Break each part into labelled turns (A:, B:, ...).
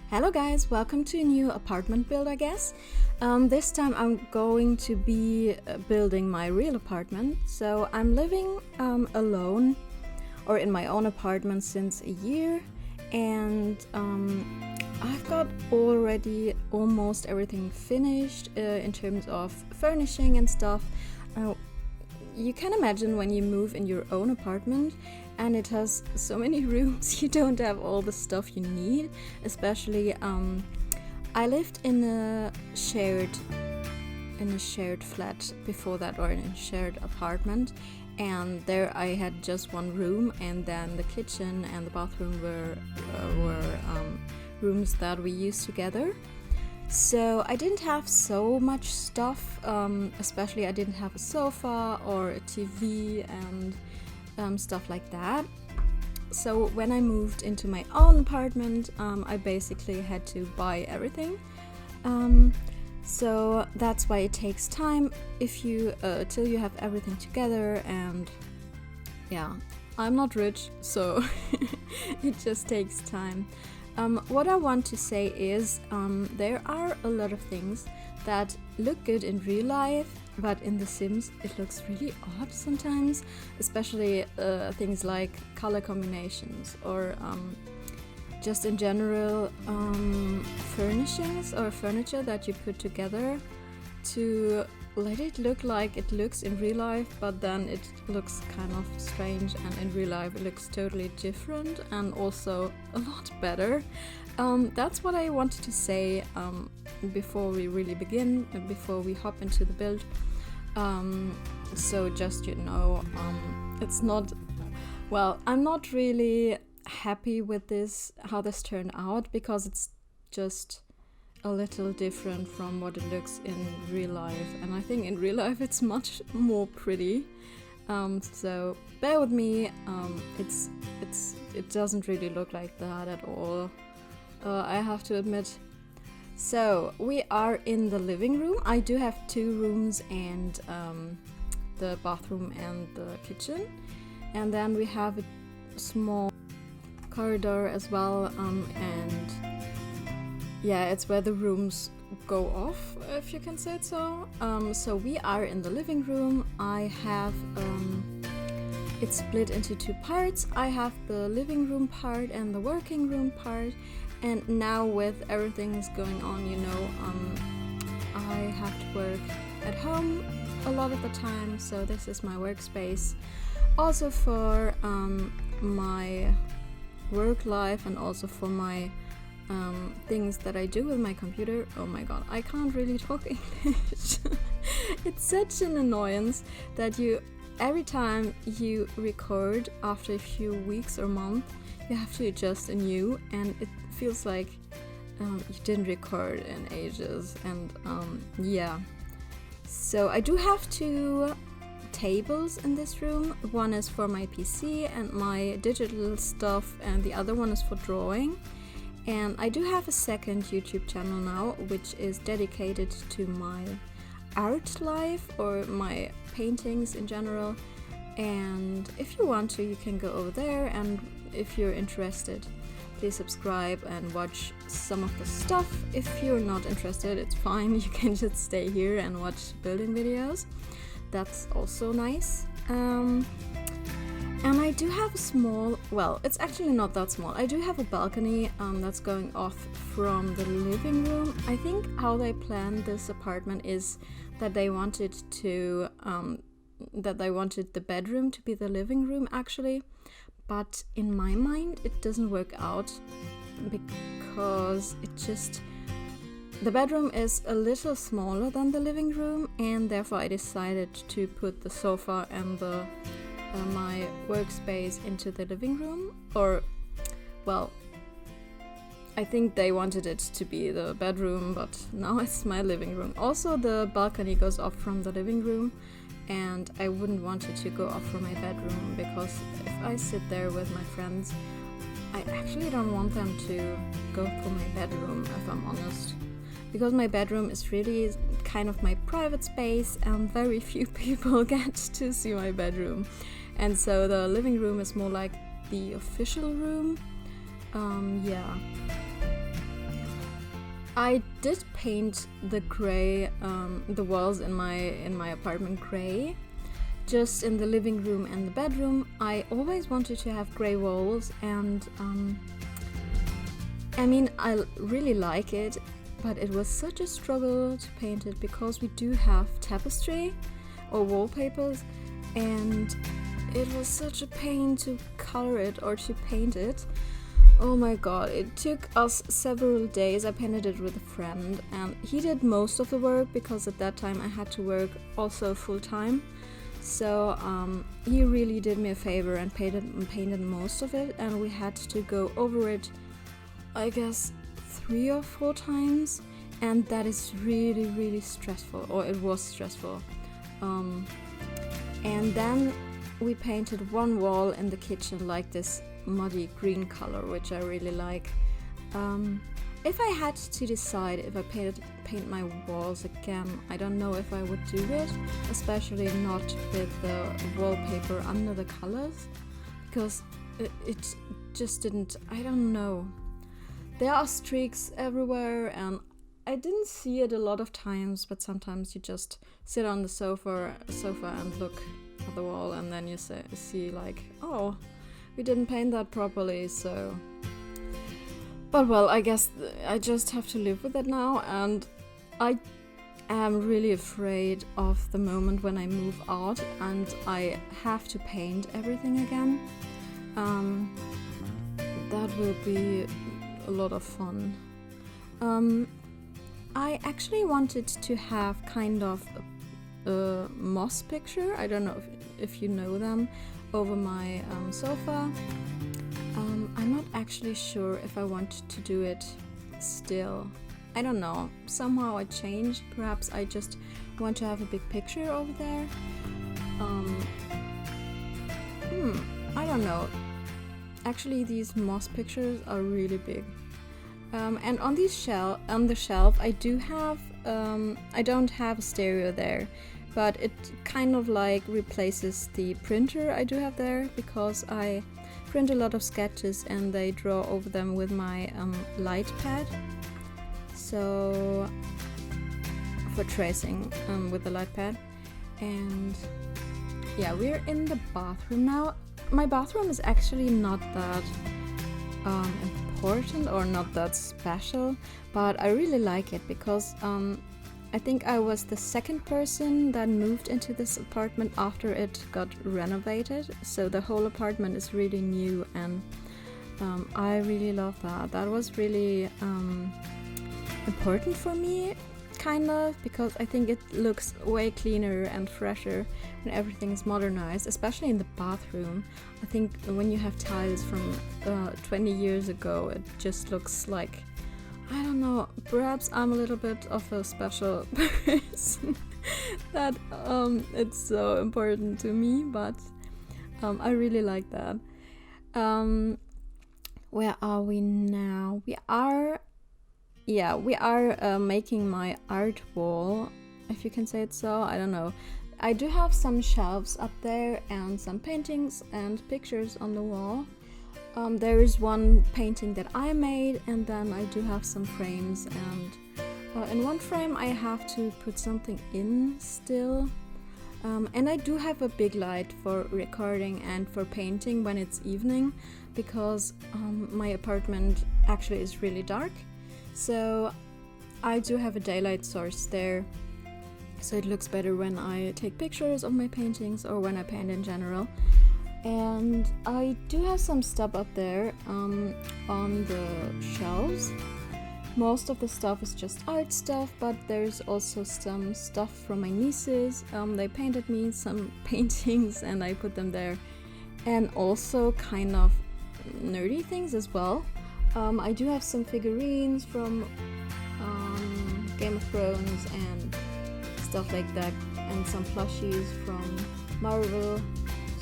A: Hello guys, welcome to a new apartment build, I guess. This time I'm going to be building my real apartment. So I'm living alone or in my own apartment since a year, and I've got already almost everything finished in terms of furnishing and stuff. You can imagine when you move in your own apartment and it has so many rooms, you don't have all the stuff you need. Especially, I lived in a shared flat before that, or in a shared apartment, and there I had just one room, and then the kitchen and the bathroom were rooms that we used together. So I didn't have so much stuff, especially I didn't have a sofa or a TV and stuff like that. So when I moved into my own apartment, I basically had to buy everything. So that's why it takes time if you till you have everything together. And yeah, I'm not rich, so it just takes time. What I want to say is there are a lot of things that look good in real life, but in The Sims it looks really odd sometimes, especially things like color combinations or just in general furnishings or furniture that you put together to let it look like it looks in real life, but then it looks kind of strange, and in real life it looks totally different and also a lot better. That's what I wanted to say before we really begin, before we hop into the build. So just it's not, well, I'm not really happy with this, how this turned out, because it's just a little different from what it looks in real life, and I think in real life it's much more pretty. So bear with me. It doesn't really look like that at all, I have to admit. So we are in the living room. I do have two rooms and the bathroom and the kitchen, and then we have a small corridor as well, and yeah, it's where the rooms go off, if you can say it so. So we are in the living room. I have it's split into two parts. I have the living room part and the working room part, and now with everything's going on, I have to work at home a lot of the time, so this is my workspace also for my work life and also for my things that I do with my computer. Oh my god, I can't really talk English. It's such an annoyance that every time you record after a few weeks or months, you have to adjust anew, and it feels like you didn't record in ages. And yeah, so I do have two tables in this room. One is for my PC and my digital stuff, and the other one is for drawing. And I do have a second YouTube channel now, which is dedicated to my art life or my paintings in general. And if you want to, you can go over there, and if you're interested, please subscribe and watch some of the stuff. If you're not interested, it's fine, you can just stay here and watch building videos. That's also nice. And I do have a small, well, it's actually not that small. I do have a balcony that's going off from the living room. I think how they planned this apartment is that they wanted the bedroom to be the living room actually. But in my mind, it doesn't work out because the bedroom is a little smaller than the living room, and therefore I decided to put the sofa and my workspace into the living room. Or, well, I think they wanted it to be the bedroom, but now it's my living room. Also, the balcony goes off from the living room, and I wouldn't want it to go off from my bedroom, because if I sit there with my friends, I actually don't want them to go through my bedroom, if I'm honest. Because my bedroom is really kind of my private space, and very few people get to see my bedroom. And so the living room is more like the official room. Yeah. I did paint the gray, the walls in my apartment gray, just in the living room and the bedroom. I always wanted to have gray walls, and I mean, I really like it, but it was such a struggle to paint it because we do have tapestry or wallpapers, and it was such a pain to color it or to paint it. Oh my god, it took us several days. I painted it with a friend, and he did most of the work because at that time I had to work also full time. So he really did me a favor and painted most of it, and we had to go over it, I guess, 3 or 4 times, and that is really stressful, or it was stressful. And then we painted one wall in the kitchen like this muddy green color, which I really like. If I had to decide if I paint my walls again, I don't know if I would do it, especially not with the wallpaper under the colors, because it just didn't, I don't know. There are streaks everywhere, and I didn't see it a lot of times, but sometimes you just sit on the sofa and look at the wall, and then you see like, oh, we didn't paint that properly, so... But well, I guess I just have to live with it now, and I am really afraid of the moment when I move out and I have to paint everything again. That will be a lot of fun. I actually wanted to have kind of a moss picture, I don't know if you know them, over my sofa. I'm not actually sure if I want to do it still. I don't know, somehow I changed. Perhaps I just want to have a big picture over there. I don't know. Actually, these moss pictures are really big. And on the shelf, I do have, I don't have a stereo there, but it kind of like replaces the printer I do have there, because I print a lot of sketches and they draw over them with my light pad. So for tracing with the light pad. And yeah, we're in the bathroom now. My bathroom is actually not that important or not that special, but I really like it because I think I was the second person that moved into this apartment after it got renovated, so the whole apartment is really new, and I really love that. That was really important for me, kind of, because I think it looks way cleaner and fresher when everything is modernized, especially in the bathroom. I think when you have tiles from 20 years ago, it just looks like, I don't know, perhaps I'm a little bit of a special person that it's so important to me, but I really like that. Where are we now? We are making my art wall, if you can say it so. I don't know. I do have some shelves up there and some paintings and pictures on the wall. There is one painting that I made, and then I do have some frames, and in one frame I have to put something in still. And I do have a big light for recording and for painting when it's evening, because my apartment actually is really dark. So I do have a daylight source there, so it looks better when I take pictures of my paintings or when I paint in general. And I do have some stuff up there on the shelves. Most of the stuff is just art stuff, but there's also some stuff from my nieces. They painted me some paintings and I put them there. And also kind of nerdy things as well. I do have some figurines from Game of Thrones and stuff like that, and some plushies from Marvel.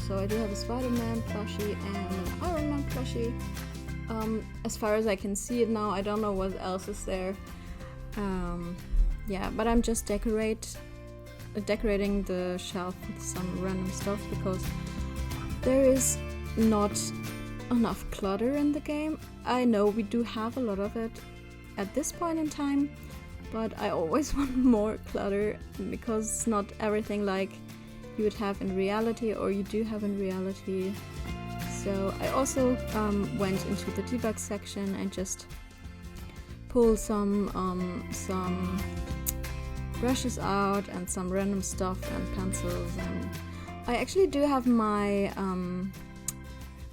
A: So I do have a Spider-Man plushie and an Iron Man plushie. As far as I can see it now, I don't know what else is there. Yeah, but I'm just decorating the shelf with some random stuff, because there is not enough clutter in the game. I know we do have a lot of it, at this point in time, but I always want more clutter because it's not everything like you would have in reality or you do have in reality. So I also went into the debug section and just pulled some brushes out and some random stuff and pencils, and I actually do have my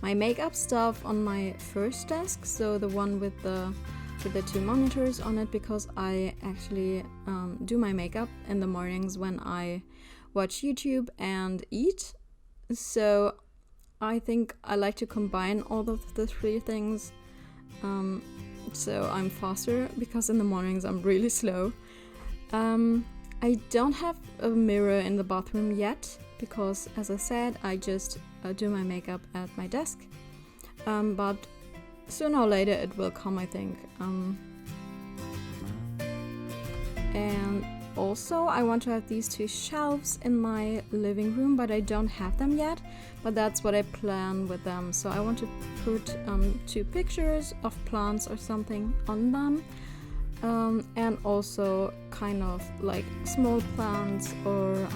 A: my makeup stuff on my first desk, so the one with the 2 monitors on it, because I actually do my makeup in the mornings when I watch YouTube and eat. So I think I like to combine all of the 3 things, so I'm faster, because in the mornings I'm really slow. I don't have a mirror in the bathroom yet, because as I said, I just do my makeup at my desk, but sooner or later it will come, I think. And also I want to have these 2 shelves in my living room, but I don't have them yet, but that's what I plan with them. So I want to put 2 pictures of plants or something on them, and also kind of like small plants or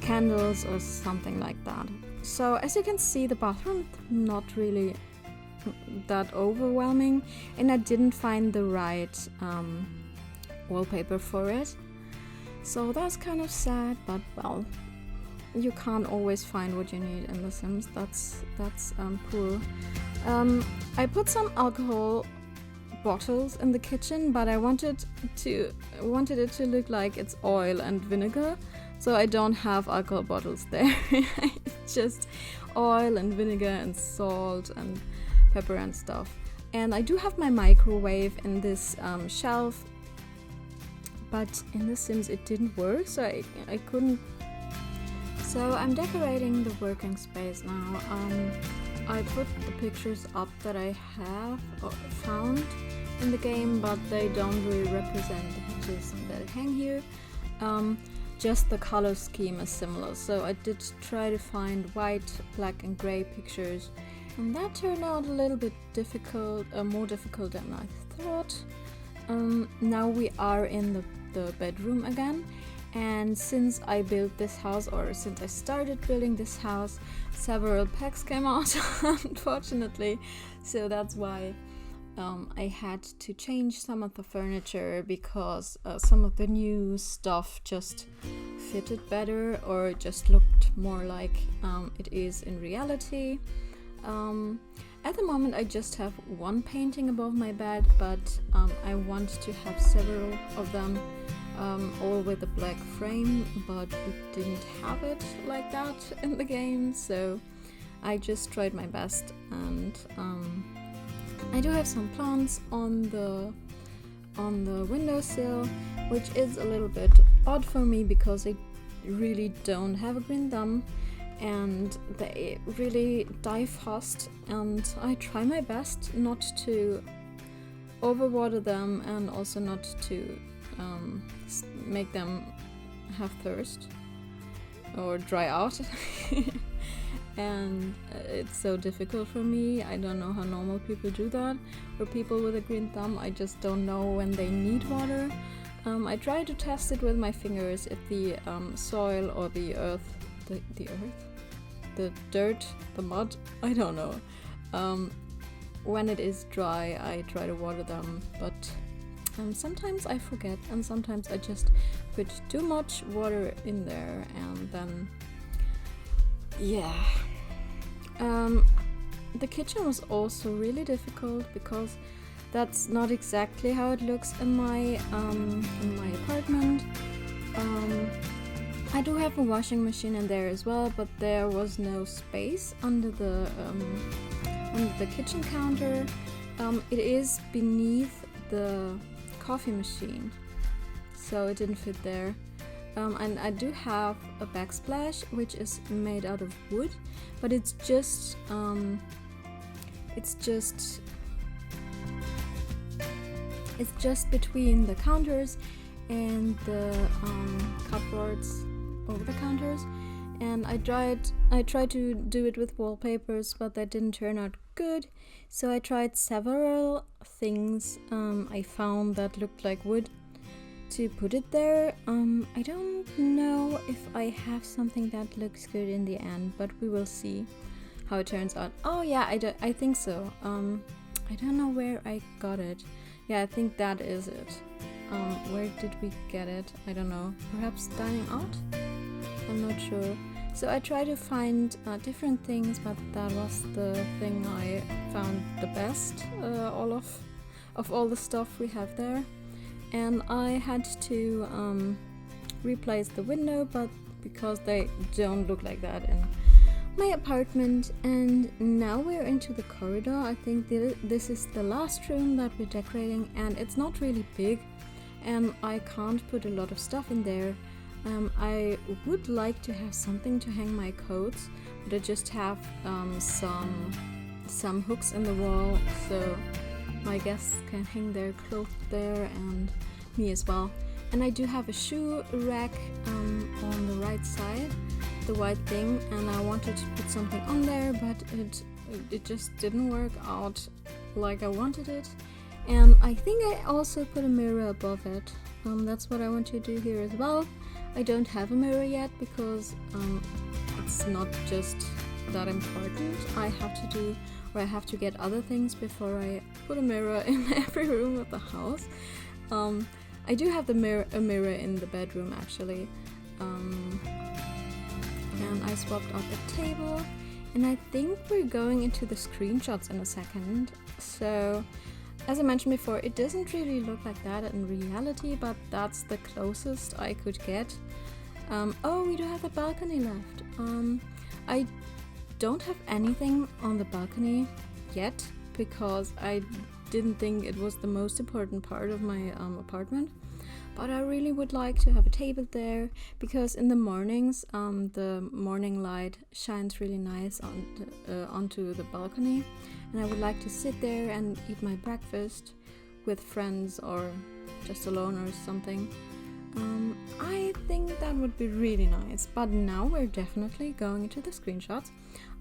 A: candles or something like that. So as you can see, the bathroom not really that overwhelming, and I didn't find the right wallpaper for it, so that's kind of sad, but well, you can't always find what you need in The Sims. That's poor. I put some alcohol bottles in the kitchen, but I wanted it to look like it's oil and vinegar, so I don't have alcohol bottles there. It's just oil and vinegar and salt and pepper and stuff. And I do have my microwave in this shelf, but in The Sims it didn't work, so I couldn't. So I'm decorating the working space now. I put the pictures up that I have found in the game, but they don't really represent the pictures that hang here. Just the color scheme is similar, so I did try to find white, black and gray pictures, and that turned out a little bit difficult, more difficult than I thought. Now we are in the bedroom again, and since I built this house, or since I started building this house, several packs came out, unfortunately, so that's why I had to change some of the furniture, because some of the new stuff just fitted better or just looked more like it is in reality. At the moment I just have 1 painting above my bed, but I want to have several of them, all with a black frame, but we didn't have it like that in the game, so I just tried my best. And I do have some plants on the windowsill, which is a little bit odd for me because I really don't have a green thumb and they really die fast, and I try my best not to overwater them and also not to make them have thirst or dry out. And it's so difficult for me. I don't know how normal people do that, or people with a green thumb. I just don't know when they need water. I try to test it with my fingers if the soil or the earth, the dirt, the mud, I don't know. When it is dry, I try to water them, but sometimes I forget, and sometimes I just put too much water in there, and then yeah. The kitchen was also really difficult because that's not exactly how it looks in my apartment. I do have a washing machine in there as well, but there was no space under the kitchen counter. It is beneath the coffee machine, so it didn't fit there. And I do have a backsplash which is made out of wood, but it's just between the counters and the cupboards over the counters, and I tried to do it with wallpapers, but that didn't turn out good. So I tried several things I found that looked like wood to put it there. I don't know if I have something that looks good in the end, but we will see how it turns out. Oh yeah, I think so. I don't know where I got it. Yeah, I think that is it. Where did we get it? I don't know. Perhaps dining out? I'm not sure. So I tried to find different things, but that was the thing I found the best. Of all the stuff we have there, and I had to replace the window, but because they don't look like that in my apartment. And now we're into the corridor. I think this is the last room that we're decorating, and it's not really big, and I can't put a lot of stuff in there. I would like to have something to hang my coats, but I just have some hooks in the wall, so my guests can hang their clothes there, and me as well. And I do have a shoe rack on the right side, the white thing, and I wanted to put something on there, but it just didn't work out like I wanted it. And I think I also put a mirror above it. That's what I want to do here as well. I don't have a mirror yet because it's not just that important. I have to get other things before I put a mirror in every room of the house. I do have a mirror in the bedroom actually, and I swapped out the table, and I think we're going into the screenshots in a second. So as I mentioned before, it doesn't really look like that in reality, but that's the closest I could get. Oh, we do have a balcony left. I don't have anything on the balcony yet because I didn't think it was the most important part of my apartment. But I really would like to have a table there because in the mornings the morning light shines really nice onto the balcony, and I would like to sit there and eat my breakfast with friends or just alone or something. I think that would be really nice. But now we're definitely going into the screenshots.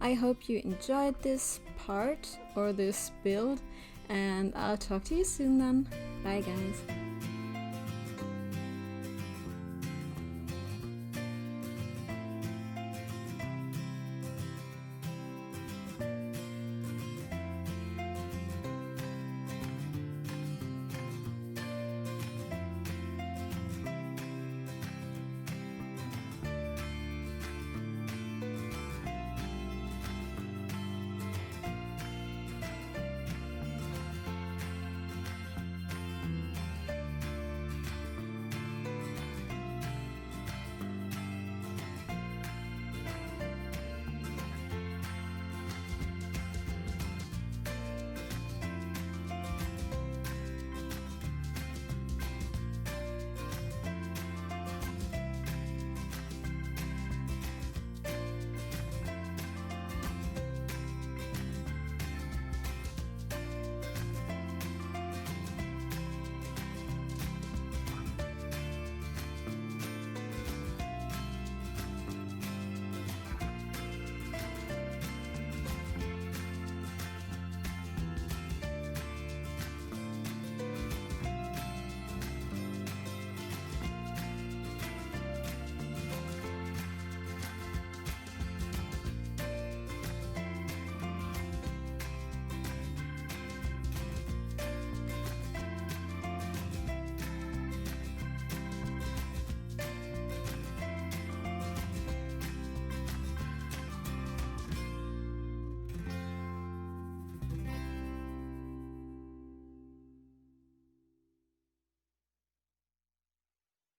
A: I hope you enjoyed this part or this build, and I'll talk to you soon then. Bye guys.